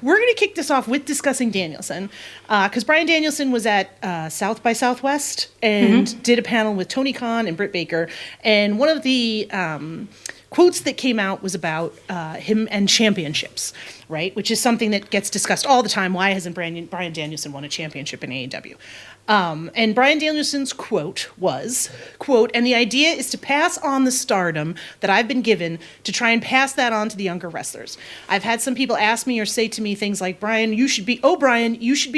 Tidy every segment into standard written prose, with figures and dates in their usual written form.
we're going to kick this off with discussing Danielson, because Bryan Danielson was at South by Southwest and did a panel with Tony Khan and Britt Baker, and one of the quotes that came out was about him and championships, right? Which is something that gets discussed all the time. Why hasn't Bryan Danielson won a championship in AEW? And Bryan Danielson's quote was, quote, "And the idea is to pass on the stardom that I've been given to try and pass that on to the younger wrestlers. I've had some people ask me or say to me things like, Bryan, you should be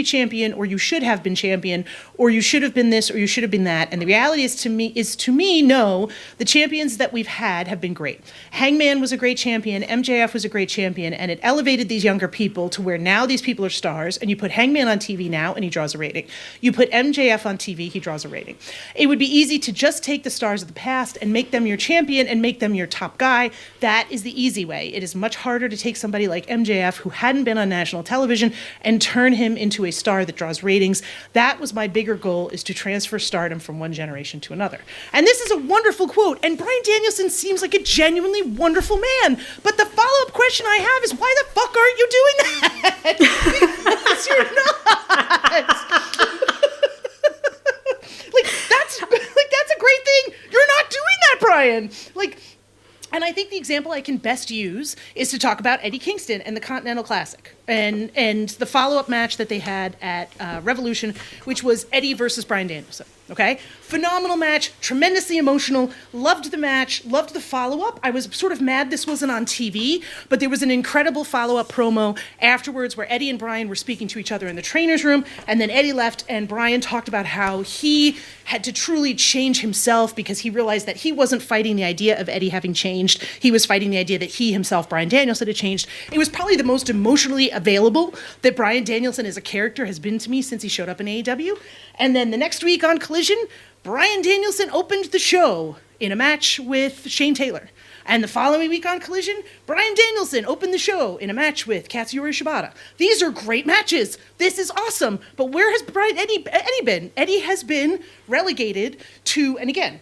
champion, or you should have been champion, or you should have been this, or you should have been that. And the reality is to me, no, the champions that we've had have been great. Hangman was a great champion, MJF was a great champion, and it elevated these younger people to where now these people are stars, and you put Hangman on TV now, and he draws a rating. You put MJF on TV, he draws a rating. It would be easy to just take the stars of the past and make them your champion and make them your top guy. That is the easy way. It is much harder to take somebody like MJF, who hadn't been on national television, and turn him into a star that draws ratings. That was my bigger goal, is to transfer stardom from one generation to another." And this is a wonderful quote, and Bryan Danielson seems like a genuinely wonderful man. But the follow-up question I have is, why the fuck aren't you doing that? Because you're not. That's a great thing. You're not doing that, Bryan. And I think the example I can best use is to talk about Eddie Kingston and the Continental Classic and the follow-up match that they had at Revolution, which was Eddie versus Bryan Danielson. Okay? Phenomenal match, tremendously emotional, loved the match, loved the follow-up. I was sort of mad this wasn't on TV, but there was an incredible follow-up promo afterwards where Eddie and Bryan were speaking to each other in the trainer's room, and then Eddie left, and Bryan talked about how he had to truly change himself because he realized that he wasn't fighting the idea of Eddie having changed. He was fighting the idea that he himself, Bryan Danielson, had changed. It was probably the most emotionally available that Bryan Danielson as a character has been to me since he showed up in AEW. And then the next week on Collision, Bryan Danielson opened the show in a match with Shane Taylor. And the following week on Collision, Bryan Danielson opened the show in a match with Katsuyori Shibata. These are great matches. This is awesome. But where has Eddie been? Eddie has been relegated to, and again,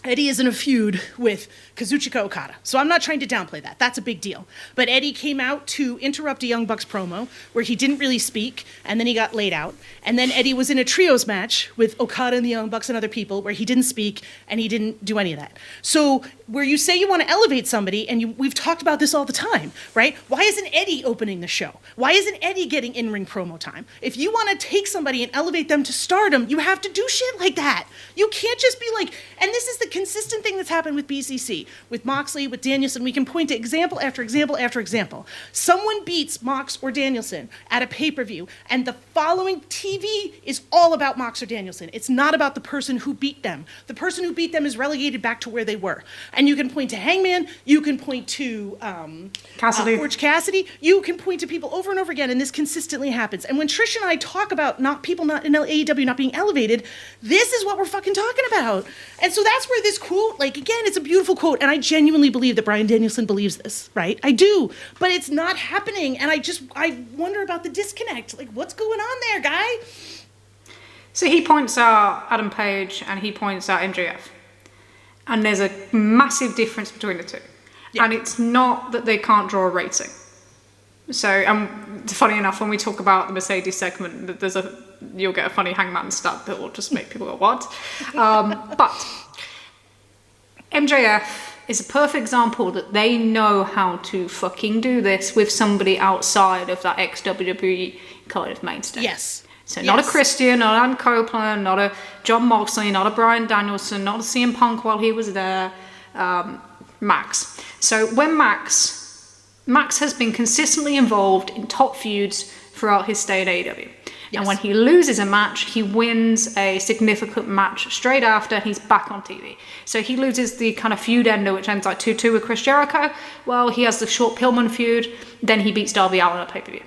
Eddie is in a feud with Kazuchika Okada. So I'm not trying to downplay that. That's a big deal. But Eddie came out to interrupt a Young Bucks promo where he didn't really speak, and then he got laid out. And then Eddie was in a trios match with Okada and the Young Bucks and other people where he didn't speak, and he didn't do any of that. So where you say you want to elevate somebody, and we've talked about this all the time, right? Why isn't Eddie opening the show? Why isn't Eddie getting in-ring promo time? If you want to take somebody and elevate them to stardom, you have to do shit like that. You can't just be like, and this is the consistent thing that's happened with BCC, with Moxley, with Danielson. We can point to example after example after example. Someone beats Mox or Danielson at a pay-per-view, and the following TV is all about Mox or Danielson. It's not about the person who beat them. The person who beat them is relegated back to where they were. And you can point to Hangman, you can point to Orange Cassidy, you can point to people over and over again, and this consistently happens. And when Trish and I talk about people not in AEW not being elevated, this is what we're fucking talking about. And so that's where this quote, again, it's a beautiful quote, and I genuinely believe that Bryan Danielson believes this, right? I do, but it's not happening, and I wonder about the disconnect. What's going on there, guy? So he points out Adam Page, and he points out MJF. And there's a massive difference between the two. Yeah. And it's not that they can't draw a rating. So, funny enough, when we talk about the Mercedes segment, you'll get a funny Hangman stat that will just make people go, what? But MJF is a perfect example that they know how to fucking do this with somebody outside of that ex-WWE kind of mainstay. Yes. So not a Christian, not an Adam Copeland, not a John Moxley, not a Bryan Danielson, not a CM Punk while he was there, Max. So when Max has been consistently involved in top feuds throughout his stay in AEW. Yes. And when he loses a match, he wins a significant match straight after, he's back on TV. So he loses the kind of feud ender, which ends 2-2 with Chris Jericho. Well, he has the Short Pillman feud, then he beats Darby Allin at pay-per-view.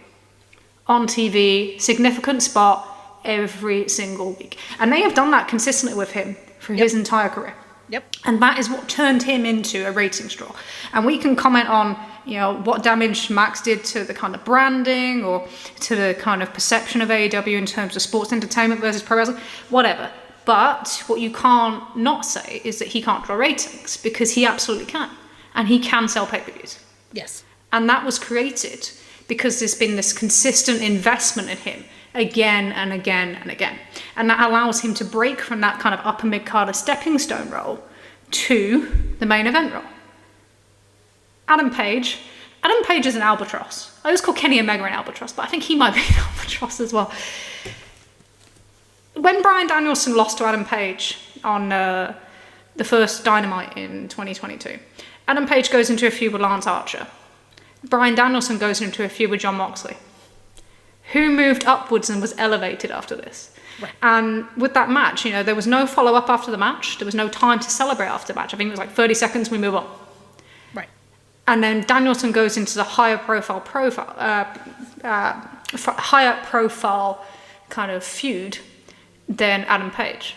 On TV, significant spot every single week. And they have done that consistently with him for his entire career. Yep. And that is what turned him into a ratings draw. And we can comment on, what damage Max did to the kind of branding or to the kind of perception of AEW in terms of sports entertainment versus pro wrestling, whatever. But what you can't not say is that he can't draw ratings, because he absolutely can. And he can sell pay-per-views. Yes. And that was created because there's been this consistent investment in him again and again and again. And that allows him to break from that kind of upper mid-card stepping stone role to the main event role. Adam Page is an albatross. I always call Kenny Omega an albatross, but I think he might be an albatross as well. When Bryan Danielson lost to Adam Page on the first Dynamite in 2022, Adam Page goes into a feud with Lance Archer. Bryan Danielson goes into a feud with Jon Moxley. Who moved upwards and was elevated after this? Right. And with that match, there was no follow-up after the match. There was no time to celebrate after the match. I think it was like 30 seconds, we move on. Right. And then Danielson goes into the higher profile kind of feud than Adam Page.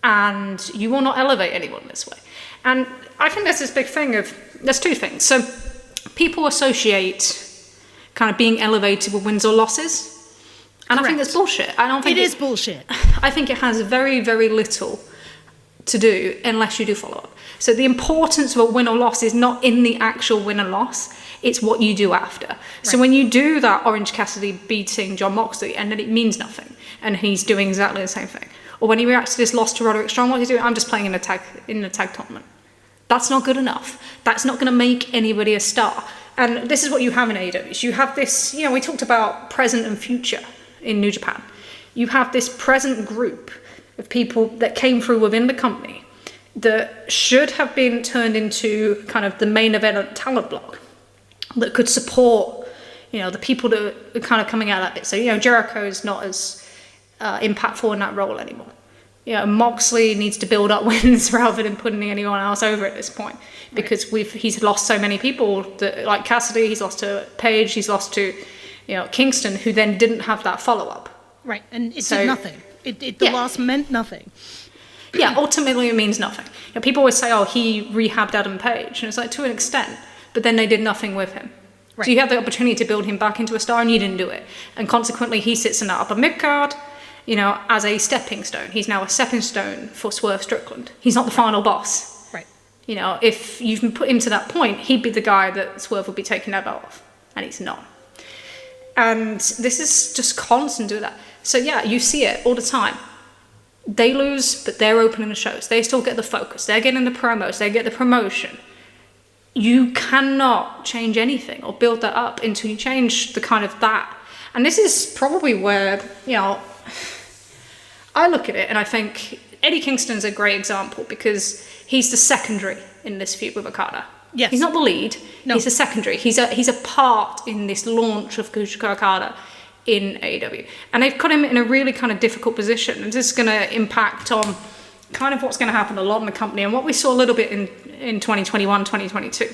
And you will not elevate anyone this way. And I think there's this big thing there's two things. So people associate kind of being elevated with wins or losses. And Correct. I think that's bullshit. I don't think it is bullshit. I think it has very, very little to do unless you do follow up. So the importance of a win or loss is not in the actual win and loss, it's what you do after. Right. So when you do that Orange Cassidy beating Jon Moxley and then it means nothing and he's doing exactly the same thing. Or when he reacts to this loss to Roderick Strong, what he's doing, I'm just playing in the tag tournament. That's not good enough. That's not going to make anybody a star. And this is what you have in AEW. So you have this, we talked about present and future in New Japan. You have this present group of people that came through within the company that should have been turned into kind of the main event talent block that could support, the people that are kind of coming out of that bit. So, Jericho is not as impactful in that role anymore. Moxley needs to build up wins rather than putting anyone else over at this point because he's lost so many people that, like Cassidy, he's lost to Page, he's lost to, Kingston, who then didn't have that follow-up. Right, and it did nothing. The loss meant nothing. Yeah, ultimately it means nothing. People always say, oh, he rehabbed Adam Page, and it's like, to an extent, but then they did nothing with him. Right. So you have the opportunity to build him back into a star, and you didn't do it. And consequently, he sits in that upper mid-card, as a stepping stone. He's now a stepping stone for Swerve Strickland. He's not the final boss. Right. If you've put him to that point, he'd be the guy that Swerve would be taking that belt off, and he's not. And this is just constant doing that. So yeah, you see it all the time. They lose, but they're opening the shows. They still get the focus. They're getting the promos. They get the promotion. You cannot change anything or build that up until you change the kind of that. And this is probably where, I look at it and I think Eddie Kingston's a great example because he's the secondary in this feud with Okada. Yes. He's not the lead. No. He's a secondary. He's a part in this launch of Kazuchika Okada in AEW. And they've put him in a really kind of difficult position. And this is going to impact on kind of what's going to happen a lot in the company. And what we saw a little bit in 2021, 2022,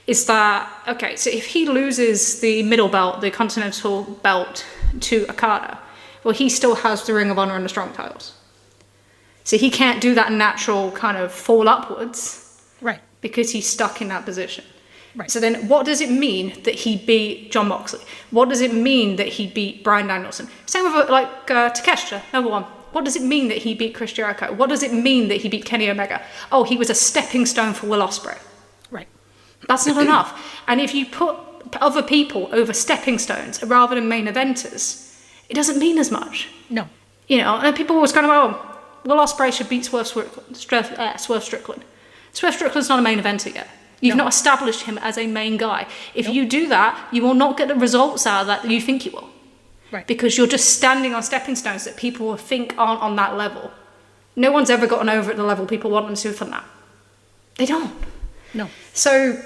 is that, okay, so if he loses the middle belt, the Continental belt to Okada, well, he still has the Ring of Honor and the Strong titles. So he can't do that natural kind of fall upwards. Right. Because he's stuck in that position. Right. So then what does it mean that he beat Jon Moxley? What does it mean that he beat Bryan Danielson? Same with Takeshita, number one. What does it mean that he beat Chris Jericho? What does it mean that he beat Kenny Omega? Oh, he was a stepping stone for Will Ospreay. Right. That's not enough. And if you put other people over stepping stones rather than main eventers, it doesn't mean as much. No. And people always kind of, oh, Will Ospreay should beat Swerve Strickland. Swerve Strickland's not a main eventer yet. You've not established him as a main guy. If you do that, you will not get the results out of that you think you will. Right. Because you're just standing on stepping stones that people will think aren't on that level. No one's ever gotten over at the level people want them to from that. They don't. No. So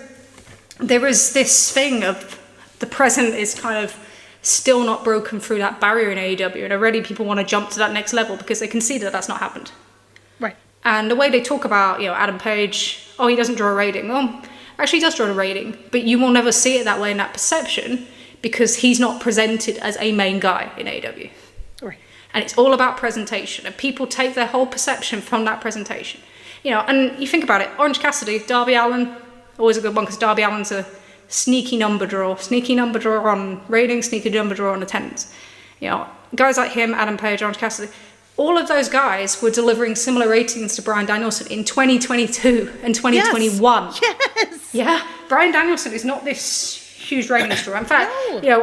there is this thing of the present is kind of still not broken through that barrier in AEW, and already people want to jump to that next level because they can see that that's not happened. Right. And the way they talk about, Adam Page, oh, he doesn't draw a rating. Well, actually he does draw a rating, but you will never see it that way in that perception because he's not presented as a main guy in AEW. Right. And it's all about presentation, and people take their whole perception from that presentation. And you think about it, Orange Cassidy, Darby Allin, always a good one because Darby Allin's a sneaky number draw on ratings, sneaky number draw on attendance. Guys like him, Adam Page, Orange Cassidy, all of those guys were delivering similar ratings to Bryan Danielson in 2022 and 2021. Yes. Yeah, Bryan Danielson is not this huge ratings draw. In fact,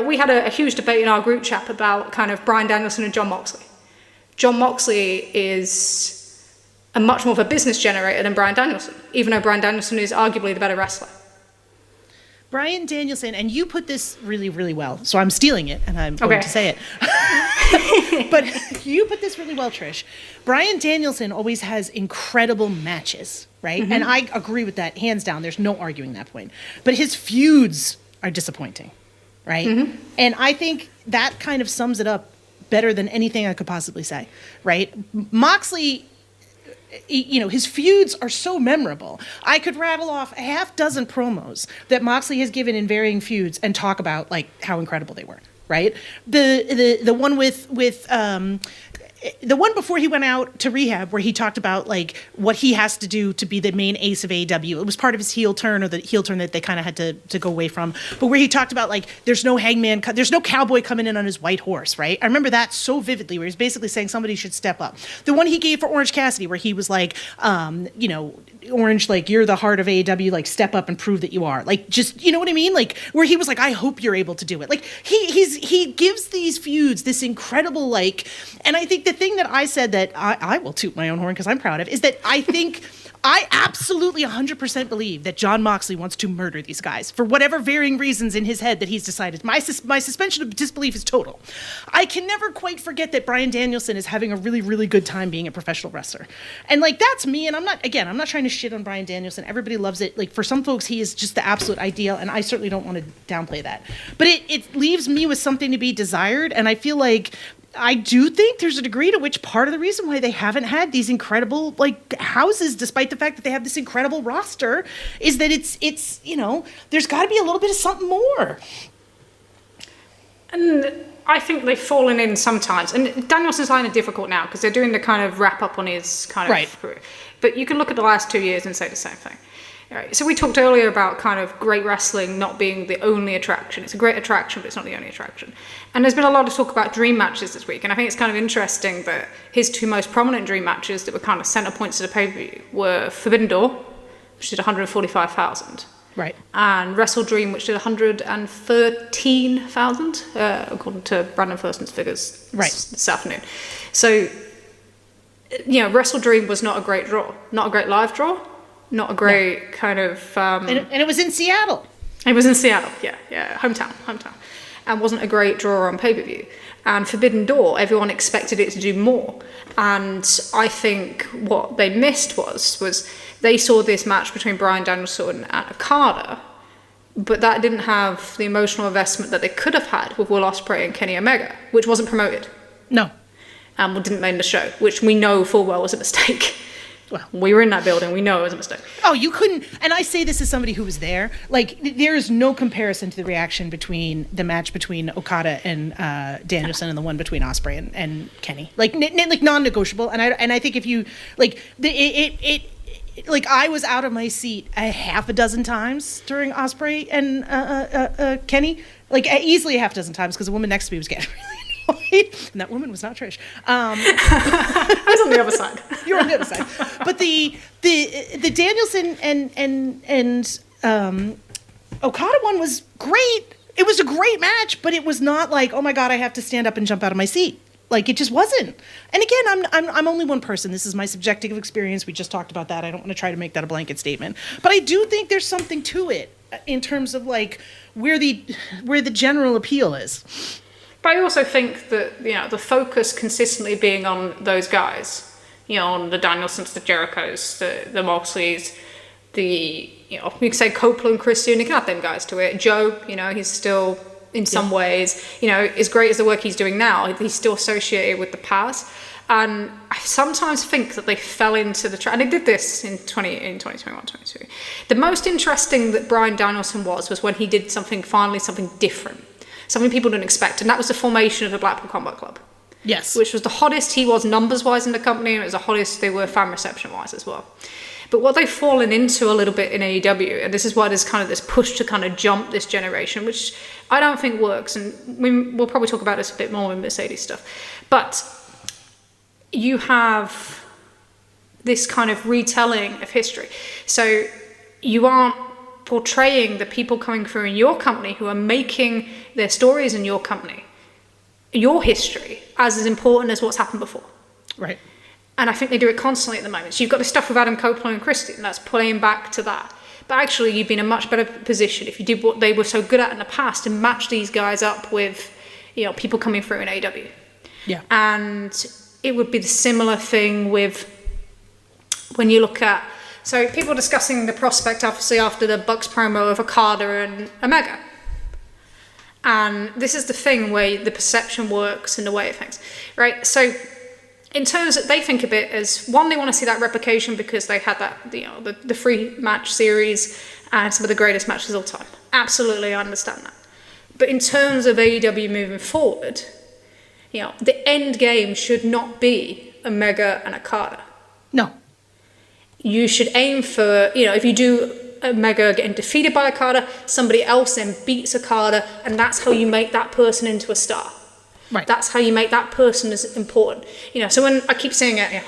we had a huge debate in our group chat about kind of Bryan Danielson and Jon Moxley. Jon Moxley is a much more of a business generator than Bryan Danielson, even though Bryan Danielson is arguably the better wrestler. Bryan Danielson, and you put this really, really well, so I'm stealing it, and I'm going to say it. But you put this really well, Trish. Bryan Danielson always has incredible matches, right? Mm-hmm. And I agree with that, hands down. There's no arguing that point. But his feuds are disappointing, right? Mm-hmm. And I think that kind of sums it up better than anything I could possibly say, right? Moxley, his feuds are so memorable. I could rattle off a half dozen promos that Moxley has given in varying feuds and talk about like how incredible they were, right? The one with the one before he went out to rehab where he talked about like what he has to do to be the main ace of AEW. It was part of his heel turn, or the heel turn that they kind of had to go away from. But where he talked about like there's no hangman, there's no cowboy coming in on his white horse, right? I remember that so vividly, where he's basically saying somebody should step up. The one he gave for Orange Cassidy, where he was like, Orange, like you're the heart of AEW, like step up and prove that you are. Like just, you know what I mean? Like where he was like, I hope you're able to do it. Like he gives these feuds this incredible like, and I think the thing that I said that I will toot my own horn because I'm proud of is that I think I absolutely 100% believe that Jon Moxley wants to murder these guys for whatever varying reasons in his head that he's decided. My suspension of disbelief is total. I can never quite forget that Bryan Danielson is having a really, really good time being a professional wrestler. And like, that's me. And I'm not trying to shit on Bryan Danielson. Everybody loves it. Like for some folks, he is just the absolute ideal. And I certainly don't want to downplay that, but it leaves me with something to be desired. And I feel like I do think there's a degree to which part of the reason why they haven't had these incredible like houses, despite the fact that they have this incredible roster, is that it's there's got to be a little bit of something more. And I think they've fallen in sometimes. And Danielson's finding it difficult now because they're doing the kind of wrap up on his kind of career. But you can look at the last 2 years and say the same thing. Right. So we talked earlier about kind of great wrestling not being the only attraction. It's a great attraction, but it's not the only attraction. And there's been a lot of talk about dream matches this week, and I think it's kind of interesting that his two most prominent dream matches that were kind of center points of the pay-per-view were Forbidden Door, which did 145,000, right, and Wrestle Dream, which did 113,000, according to Brandon Thurston's figures this afternoon. So, Wrestle Dream was not a great draw, not a great live draw. Not a great kind of... and it was in Seattle. It was in Seattle, yeah. Hometown. And wasn't a great draw on pay-per-view. And Forbidden Door, everyone expected it to do more. And I think what they missed was they saw this match between Bryan Danielson and Okada, but that didn't have the emotional investment that they could have had with Will Ospreay and Kenny Omega, which wasn't promoted. No. And didn't main the show, which we know full well was a mistake. Well, we were in that building. We know it was a mistake. Oh, you couldn't. And I say this as somebody who was there. Like, there is no comparison to the reaction between the match between Okada and Danielson and the one between Ospreay and Kenny. Like, non-negotiable. And I think if you like like I was out of my seat a half a dozen times during Ospreay and Kenny. Like easily a half a dozen times because the woman next to me was getting really annoyed. And that woman was not Trish. I was on the other side. You're on the other side. But the Danielson and Okada one was great. It was a great match, but it was not like, oh my God, I have to stand up and jump out of my seat. Like, it just wasn't. And again, I'm only one person. This is my subjective experience. We just talked about that. I don't want to try to make that a blanket statement. But I do think there's something to it in terms of like where the general appeal is. But I also think that, the focus consistently being on those guys, on the Danielsons, the Jerichos, the Moxleys, you could say Copeland, Christian, you can add them guys to it. Joe, he's still, in some ways, as great as the work he's doing now, he's still associated with the past. And I sometimes think that they fell into the trap, and they did this in 2021, 2022. The most interesting that Bryan Danielson was when he did something different. Something people didn't expect, and that was the formation of the Blackpool Combat Club. Yes. Which was the hottest he was numbers-wise in the company, and it was the hottest they were fan reception-wise as well. But what they've fallen into a little bit in AEW, and this is why there's kind of this push to kind of jump this generation, which I don't think works, and we'll probably talk about this a bit more with Mercedes stuff. But you have this kind of retelling of history. So you aren't portraying the people coming through in your company who are making their stories in your company, your history, as important as what's happened before. Right. And I think they do it constantly at the moment. So you've got the stuff with Adam Copeland and Christie, and that's playing back to that. But actually, you'd be in a much better position if you did what they were so good at in the past and match these guys up with, you know, people coming through in AEW. Yeah. And it would be the similar thing with when you look at, so people discussing the prospect, obviously, after the Bucks promo of Okada and Omega. And this is the thing where the perception works and the way it thinks, right? So in terms of, they think of it as, one, they want to see that replication because they had that, you know, the free match series and some of the greatest matches of all time. Absolutely, I understand that. But in terms of AEW moving forward, you know, the end game should not be Omega and Okada. No. You should aim for, you know, if you do Omega getting defeated by Okada, somebody else then beats Okada, and that's how you make that person into a star. Right. That's how you make that person as important. You know, so when I keep saying it, you know,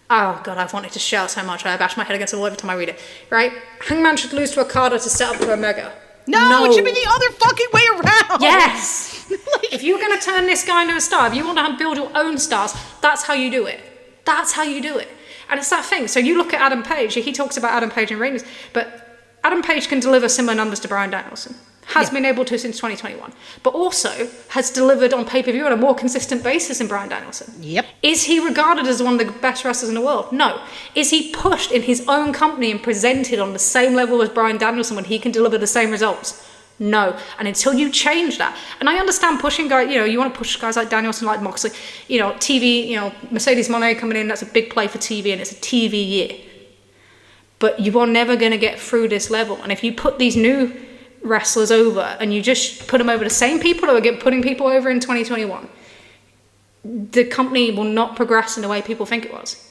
oh God, I've wanted to shout so much, I bash my head against the wall every time I read it, right? Hangman should lose to Okada to set up for Omega. No, it should be the other fucking way around. Yes. If you're going to turn this guy into a star, if you want to build your own stars, that's how you do it. That's how you do it. And it's that thing. So you look at Adam Page, he talks about Adam Page and Reigns, but Adam Page can deliver similar numbers to Bryan Danielson. Has been able to since 2021, but also has delivered on pay-per-view on a more consistent basis than Bryan Danielson. Yep. Is he regarded as one of the best wrestlers in the world? No. Is he pushed in his own company and presented on the same level as Bryan Danielson when he can deliver the same results? No. And until you change that, and I understand pushing guys, you know, you want to push guys like Danielson, like Moxley, you know, TV, you know, Mercedes Moné coming in, that's a big play for TV, and it's a TV year. But you are never going to get through this level. And if you put these new wrestlers over and you just put them over the same people that were putting people over in 2021, the company will not progress in the way people think it was.